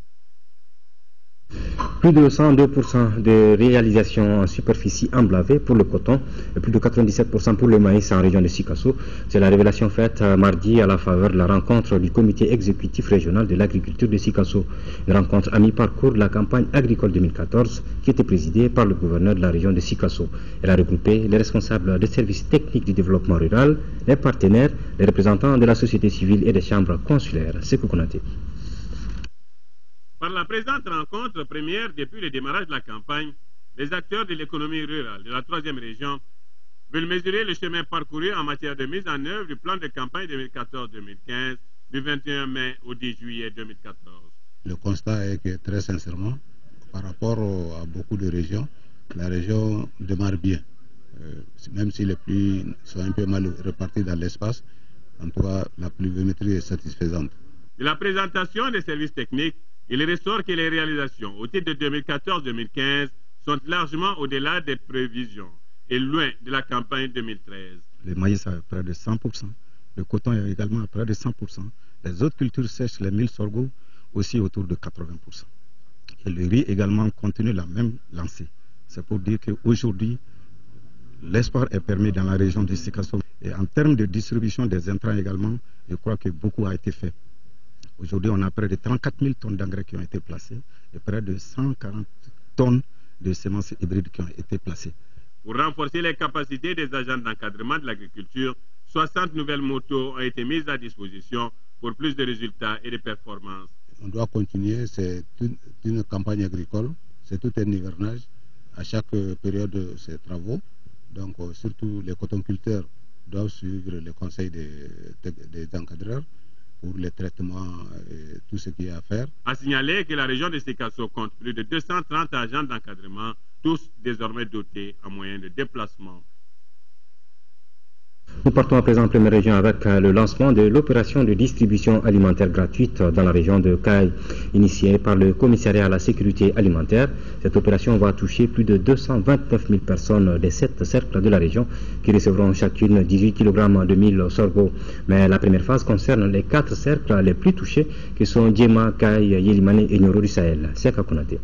Plus de 102% de réalisation en superficie emblavée pour le coton et plus de 97% pour le maïs en région de Sikasso. C'est la révélation faite mardi à la faveur de la rencontre du comité exécutif régional de l'agriculture de Sikasso. Une rencontre à mi-parcours de la campagne agricole 2014 qui était présidée par le gouverneur de la région de Sikasso. Elle a regroupé les responsables des services techniques du développement rural, les partenaires, les représentants de la société civile et des chambres consulaires. C'est Koukonaté. Par la présente rencontre première depuis le démarrage de la campagne, les acteurs de l'économie rurale de la 3e région veulent mesurer le chemin parcouru en matière de mise en œuvre du plan de campagne 2014-2015 du 21 mai au 10 juillet 2014. Le constat est que très sincèrement, par rapport à beaucoup de régions, la région démarre bien. Même si les pluies sont un peu mal réparties dans l'espace, en tout cas la pluviométrie est satisfaisante. De la présentation des services techniques, il ressort que les réalisations au titre de 2014-2015 sont largement au-delà des prévisions et loin de la campagne 2013. Le maïs à près de 100%, le coton est également à près de 100%, les autres cultures sèches, les mil sorgho, aussi autour de 80%. Et le riz également continue la même lancée. C'est pour dire qu'aujourd'hui, l'espoir est permis dans la région de Sikasso. Et en termes de distribution des intrants également, je crois que beaucoup a été fait. Aujourd'hui, on a près de 34 000 tonnes d'engrais qui ont été placées et près de 140 tonnes de semences hybrides qui ont été placées. Pour renforcer les capacités des agents d'encadrement de l'agriculture, 60 nouvelles motos ont été mises à disposition pour plus de résultats et de performances. On doit continuer, c'est une campagne agricole, c'est tout un hivernage à chaque période de ces travaux. Donc surtout les cotonculteurs doivent suivre les conseils des encadreurs pour les traitements et tout ce qu'il y a à faire. À signaler que la région de Sikasso compte plus de 230 agents d'encadrement, tous désormais dotés en moyens de déplacement. Nous partons à présent en première région avec le lancement de l'opération de distribution alimentaire gratuite dans la région de Caille, initiée par le commissariat à la sécurité alimentaire. Cette opération va toucher plus de 229 000 personnes des 7 cercles de la région qui recevront chacune 18 kg de mil sorgho. Mais la première phase concerne les 4 cercles les plus touchés qui sont Djema, Caille, Yelimane et Nyoro du Sahel. C'est Kakonaté.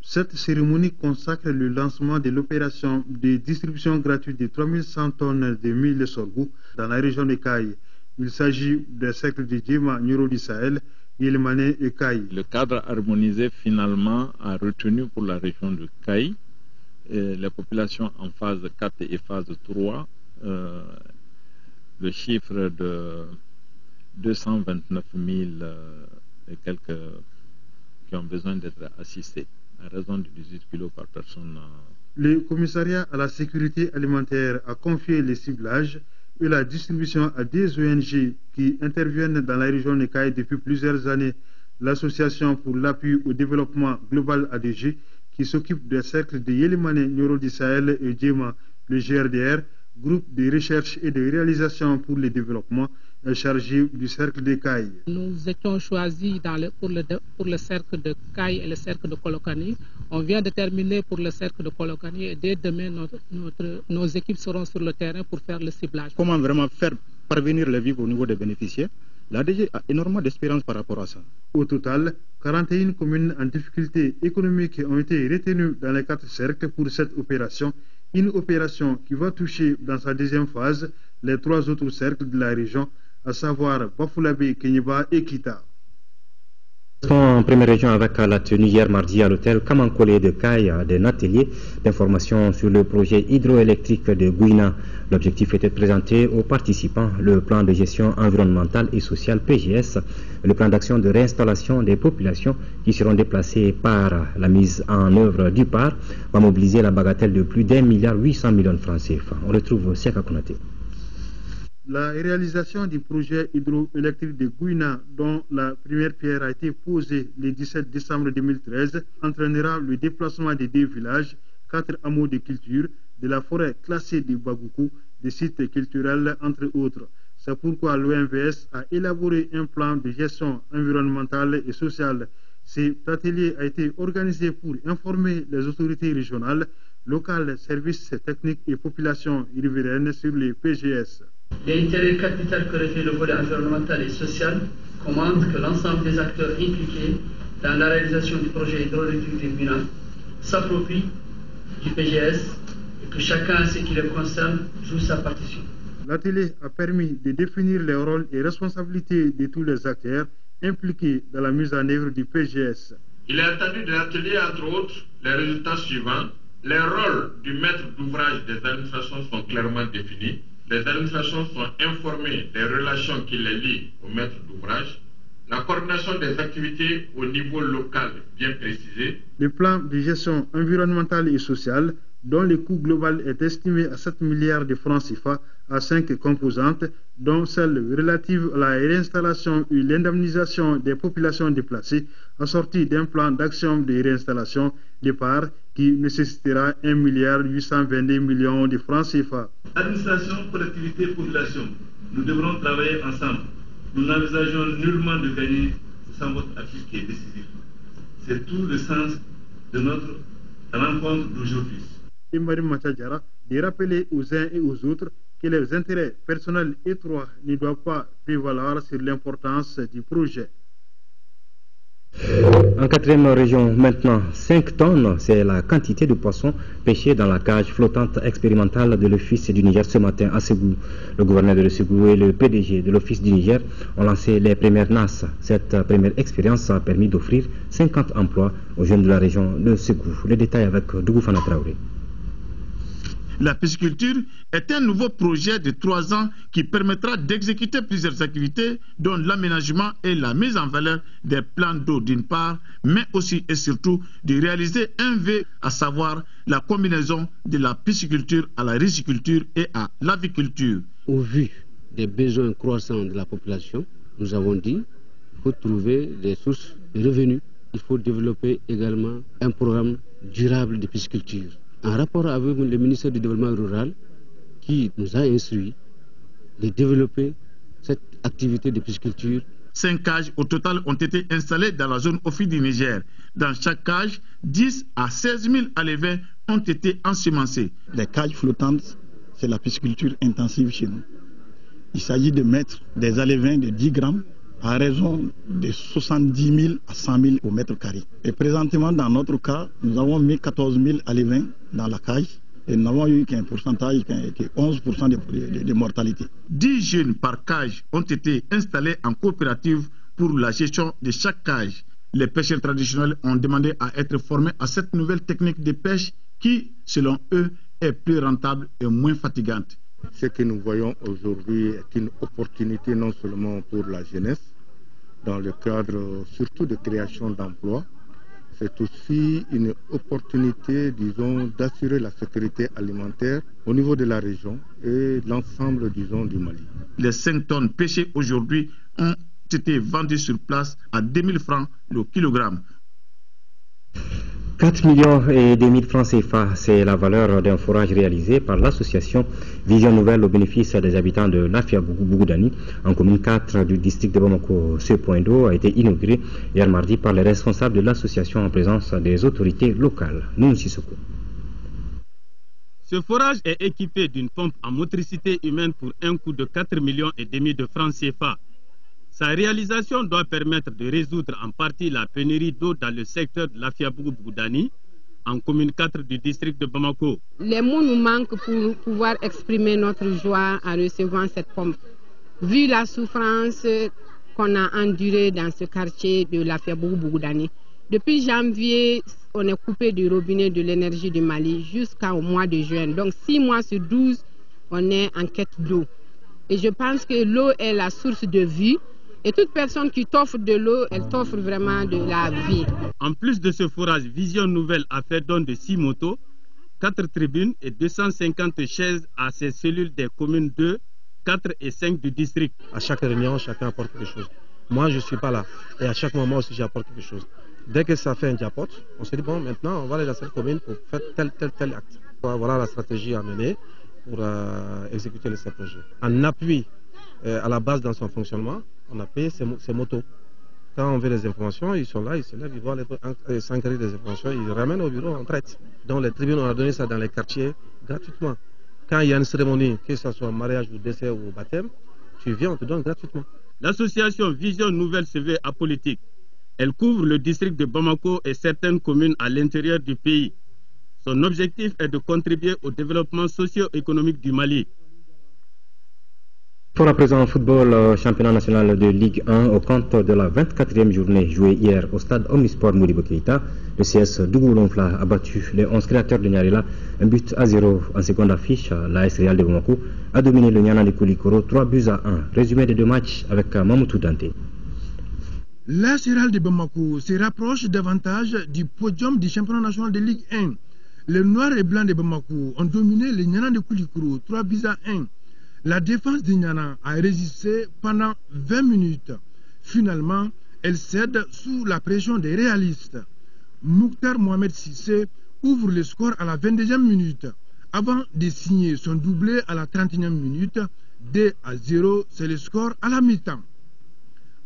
Cette cérémonie consacre le lancement de l'opération de distribution gratuite de 3100 tonnes de mil sorgho dans la région de Caille. Il s'agit des cercles de Djema, Nyoro du Sahel, Yelimane et Caille. Le cadre harmonisé finalement a retenu pour la région de Caille les populations en phase 4 et phase 3 le chiffre de 229 000 les quelques qui ont besoin d'être assistés, à raison de 18 kg par personne. Le commissariat à la sécurité alimentaire a confié le ciblage et la distribution à des ONG qui interviennent dans la région de Kaye depuis plusieurs années. L'Association pour l'appui au développement global ADG, qui s'occupe des cercles de Yelimane, Nioro du Sahel et Djema, le GRDR, groupe de recherche et de réalisation pour le développement, est chargé du cercle de Kaye. Nous étions choisis pour le cercle de Kaye et le cercle de Kolokani. On vient de terminer pour le cercle de Kolokani et dès demain, nos équipes seront sur le terrain pour faire le ciblage. Comment vraiment faire parvenir les vivres au niveau des bénéficiaires? L'ADG a énormément d'espérance par rapport à ça. Au total, 41 communes en difficulté économique ont été retenues dans les 4 cercles pour cette opération. Une opération qui va toucher dans sa deuxième phase les 3 autres cercles de la région, à savoir Bafulabe, Kenyeba et Kita. En première région avec la tenue hier mardi à l'hôtel Kamankole de Kaye d'un atelier d'information sur le projet hydroélectrique de Gouina. L'objectif était de présenter aux participants le plan de gestion environnementale et sociale PGS, le plan d'action de réinstallation des populations qui seront déplacées par la mise en œuvre du PAR, va mobiliser la bagatelle de plus d'1,8 milliard de francs CFA. On retrouve Siaka Konaté. La réalisation du projet hydroélectrique de Gouina, dont la première pierre a été posée le 17 décembre 2013, entraînera le déplacement des 2 villages, 4 hameaux de culture, de la forêt classée de Bagoukou, des sites culturels, entre autres. C'est pourquoi l'OMVS a élaboré un plan de gestion environnementale et sociale. Cet atelier a été organisé pour informer les autorités régionales, locales, services techniques et populations riveraines sur les PGS. L'intérêt capital que revêt le volet environnemental et social commande que l'ensemble des acteurs impliqués dans la réalisation du projet hydraulique de Gouina s'approprient du PGS et que chacun, ce qui le concerne, joue sa partition. L'atelier a permis de définir les rôles et responsabilités de tous les acteurs impliqués dans la mise en œuvre du PGS. Il est attendu de l'atelier, entre autres, les résultats suivants. Les rôles du maître d'ouvrage des administrations sont clairement définis. Les administrations sont informées des relations qui les lient au maître d'ouvrage. La coordination des activités au niveau local bien précisée. Le plan de gestion environnementale et sociale, dont le coût global est estimé à 7 milliards de francs CFA, à 5 composantes, dont celle relative à la réinstallation et l'indemnisation des populations déplacées, assortie d'un plan d'action de réinstallation des parts qui nécessitera 1,822 milliard de francs CFA. Administration, collectivité, population, nous devrons travailler ensemble. Nous n'envisageons nullement de gagner sans votre appui qui est décisif. C'est tout le sens de notre rencontre d'aujourd'hui. Imari Matadjara de rappeler aux uns et aux autres que les intérêts personnels étroits ne doivent pas prévaloir sur l'importance du projet. En 4e région, maintenant, 5 tonnes, c'est la quantité de poissons pêchés dans la cage flottante expérimentale de l'Office du Niger ce matin à Ségou. Le gouverneur de Ségou et le PDG de l'Office du Niger ont lancé les premières NAS. Cette première expérience a permis d'offrir 50 emplois aux jeunes de la région de Ségou. Les détails avec Dougou Fana Traoré. La pisciculture est un nouveau projet de 3 ans qui permettra d'exécuter plusieurs activités, dont l'aménagement et la mise en valeur des plans d'eau d'une part, mais aussi et surtout de réaliser un V, à savoir la combinaison de la pisciculture à la riziculture et à l'aviculture. Au vu des besoins croissants de la population, nous avons dit qu'il faut trouver des sources de revenus. Il faut développer également un programme durable de pisciculture. En rapport avec le ministère du Développement rural qui nous a instruit de développer cette activité de pisciculture. 5 cages au total ont été installées dans la zone Office du Niger. Dans chaque cage, 10 à 16 000 alevins ont été ensemencés. Les cages flottantes, c'est la pisciculture intensive chez nous. Il s'agit de mettre des alevins de 10 grammes à raison de 70 000 à 100 000 au mètre carré. Et présentement, dans notre cas, nous avons mis 14 000 alevins dans la cage et nous n'avons eu qu'un pourcentage qui est 11% de mortalité. 10 jeunes par cage ont été installés en coopérative pour la gestion de chaque cage. Les pêcheurs traditionnels ont demandé à être formés à cette nouvelle technique de pêche qui, selon eux, est plus rentable et moins fatigante. Ce que nous voyons aujourd'hui est une opportunité non seulement pour la jeunesse, dans le cadre surtout de création d'emplois. C'est aussi une opportunité, disons, d'assurer la sécurité alimentaire au niveau de la région et l'ensemble, disons, du Mali. Les 5 tonnes pêchées aujourd'hui ont été vendues sur place à 2000 francs le kilogramme. 4 millions et demi de francs CFA, c'est la valeur d'un forage réalisé par l'association Vision Nouvelle au bénéfice des habitants de Lafia Bougoudani en commune 4 du district de Bamako. Ce point d'eau a été inauguré hier mardi par les responsables de l'association en présence des autorités locales. Noun Sissoko. Ce forage est équipé d'une pompe en motricité humaine pour un coût de 4 millions et demi de francs CFA. Sa réalisation doit permettre de résoudre en partie la pénurie d'eau dans le secteur de Lafia-Bougoudani, en commune 4 du district de Bamako. Les mots nous manquent pour pouvoir exprimer notre joie en recevant cette pompe. Vu la souffrance qu'on a endurée dans ce quartier de Lafia-Bougoudani, depuis janvier, on est coupé du robinet de l'énergie du Mali jusqu'au mois de juin. Donc 6 mois sur 12, on est en quête d'eau. Et je pense que l'eau est la source de vie. Et toute personne qui t'offre de l'eau, elle t'offre vraiment de la vie. En plus de ce forage, Vision Nouvelle a fait don de 6 motos, 4 tribunes et 250 chaises à ces cellules des communes 2, 4 et 5 du district. À chaque réunion, chacun apporte quelque chose. Moi, je ne suis pas là. Et à chaque moment aussi, j'apporte quelque chose. Dès que ça fait un diapote, on se dit, bon, maintenant, on va aller dans cette commune pour faire tel acte. Voilà la stratégie à mener pour exécuter ces projets. En appui à la base dans son fonctionnement, on a payé ces motos. Quand on veut les informations, ils sont là, ils se lèvent, ils voient les s'enquérir des informations, ils ramènent au bureau, on traite. Donc les tribunes, on a donné ça dans les quartiers gratuitement. Quand il y a une cérémonie, que ce soit mariage ou décès ou baptême, tu viens, on te donne gratuitement. L'association Vision Nouvelle se veut apolitique. Elle couvre le district de Bamako et certaines communes à l'intérieur du pays. Son objectif est de contribuer au développement socio-économique du Mali. Pour à présent en football, championnat national de Ligue 1 au compte de la 24e journée jouée hier au stade Omnisport Modibo Keïta, le CS Dougoulonfla a battu les 11 créateurs de Nyarela, 1-0 en seconde affiche. L'AS Real de Bamako a dominé le Niana de Koulikoro 3-1. Résumé des 2 matchs avec Mamoutou Dante. L'AS Real de Bamako se rapproche davantage du podium du championnat national de Ligue 1. Les Noirs et Blancs de Bamako ont dominé le Niana de Koulikoro 3-1. La défense de Niana a résisté pendant 20 minutes. Finalement, elle cède sous la pression des réalistes. Mouktar Mohamed Sissé ouvre le score à la 22e minute. Avant de signer son doublé à la 31e minute, 2-0, c'est le score à la mi-temps.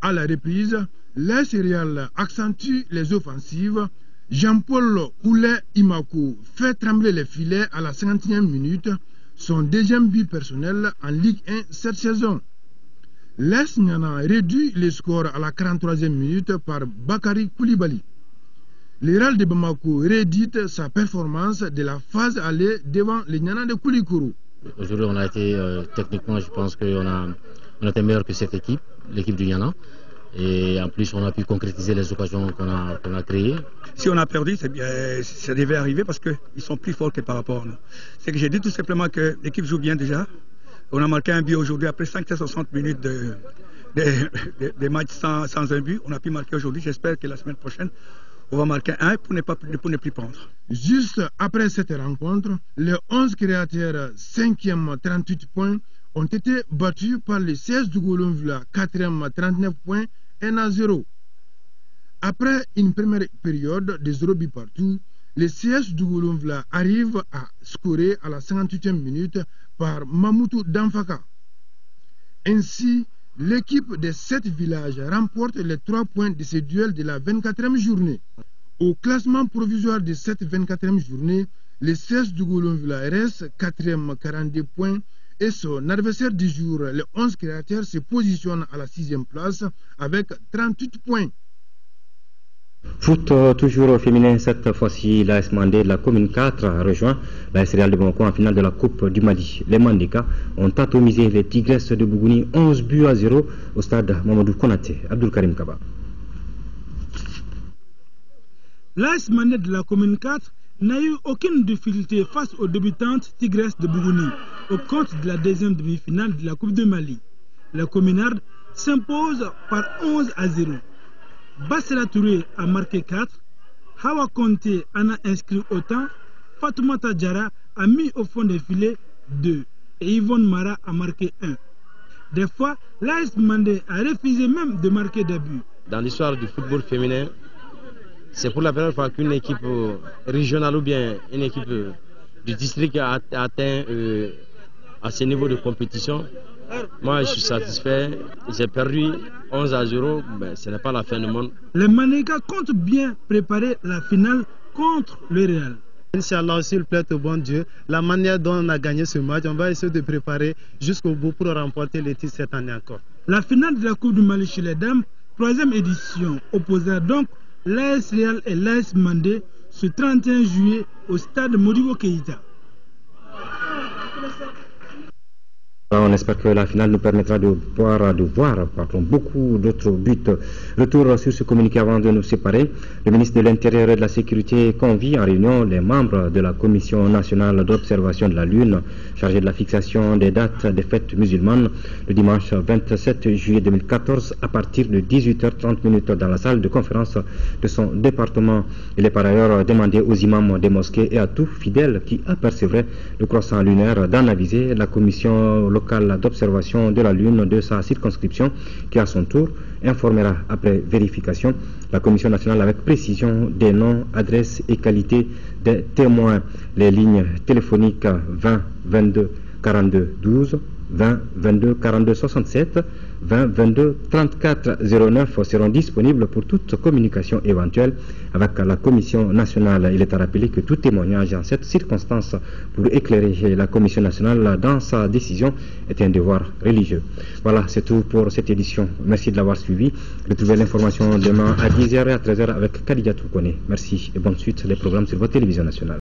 À la reprise, l'AS Real accentue les offensives. Jean-Paul Oulé Imako fait trembler les filets à la 51e minute. Son deuxième but personnel en Ligue 1 cette saison. L'AS Niana réduit le score à la 43e minute par Bakary Koulibaly. Le Real de Bamako réédite sa performance de la phase aller devant le Niana de Koulikoro. Aujourd'hui, on a été techniquement, je pense qu'on a été meilleur que cette équipe, l'équipe du Niana. Et en plus, on a pu concrétiser les occasions qu'on a créées. Si on a perdu, ça devait arriver parce qu'ils sont plus forts que par rapport à nous. C'est que j'ai dit tout simplement que l'équipe joue bien déjà. On a marqué un but aujourd'hui après 560 minutes de match sans un but. On a pu marquer aujourd'hui. J'espère que la semaine prochaine, on va marquer un pour ne plus prendre. Juste après cette rencontre, les 11 créateurs 5e 38 points ont été battus par les 16 du Golonvla 4e 39 points 1-0. Après une première période de 0 buts partout, les CS du Golonvla arrivent à scorer à la 58e minute par Mamoutou Danfaka. Ainsi, l'équipe des 7 villages remporte les 3 points de ce duel de la 24e journée. Au classement provisoire de cette 24e journée, les CS du Golonvla restent 4e 42 points et son adversaire du jour, les 11 créateurs, se positionne à la 6e place avec 38 points. Foot toujours féminin, cette fois-ci, l'AS Mandé de la commune 4 a rejoint l'AS Real de Bamako en finale de la Coupe du Mali. Les Mandékas ont atomisé les Tigresses de Bougouni 11-0 au stade Mamadou Konaté. Abdul Karim Kaba. L'AS Mandé de la commune 4 n'a eu aucune difficulté face aux débutantes Tigresses de Bougouni au compte de la 2e demi-finale de la Coupe du Mali. Les communards s'impose par 11-0. Bassela Touré a marqué 4, Hawa Conté en a inscrit autant, Fatoumata Diarra a mis au fond des filets 2 et Yvonne Mara a marqué 1. Des fois, l'AS Mandé a refusé même de marquer des buts. Dans l'histoire du football féminin, c'est pour la première fois qu'une équipe régionale ou bien une équipe du district a atteint à ce niveau de compétition. Moi, je suis satisfait. J'ai perdu 11-0, mais ce n'est pas la fin du monde. Les Manégas comptent bien préparer la finale contre le Real. Inch'Allah, s'il plaît au bon Dieu, la manière dont on a gagné ce match, on va essayer de préparer jusqu'au bout pour remporter le titre cette année encore. La finale de la Coupe du Mali chez les dames, 3e édition, opposera donc l'AS Real et l'AS Mandé ce 31 juillet au stade Modibo Keïta. On espère que la finale nous permettra de voir beaucoup d'autres buts. Retour sur ce communiqué avant de nous séparer. Le ministre de l'Intérieur et de la Sécurité convie en réunion les membres de la Commission nationale d'observation de la Lune chargée de la fixation des dates des fêtes musulmanes le dimanche 27 juillet 2014 à partir de 18h30 dans la salle de conférence de son département. Il est par ailleurs demandé aux imams des mosquées et à tout fidèle qui apercevrait le croissant lunaire d'en aviser la commission locale d'observation de la Lune de sa circonscription qui à son tour informera après vérification la Commission nationale avec précision des noms, adresses et qualités des témoins. Les lignes téléphoniques 20 22 42 12, 20 22 42 67, 20 22 34 09 seront disponibles pour toute communication éventuelle avec la Commission nationale. Il est à rappeler que tout témoignage en cette circonstance pour éclairer la Commission nationale dans sa décision est un devoir religieux. Voilà, c'est tout pour cette édition. Merci de l'avoir suivi. Retrouvez l'information demain à 10h et à 13h avec Khadija Toukone. Merci et bonne suite des programmes sur votre télévision nationale.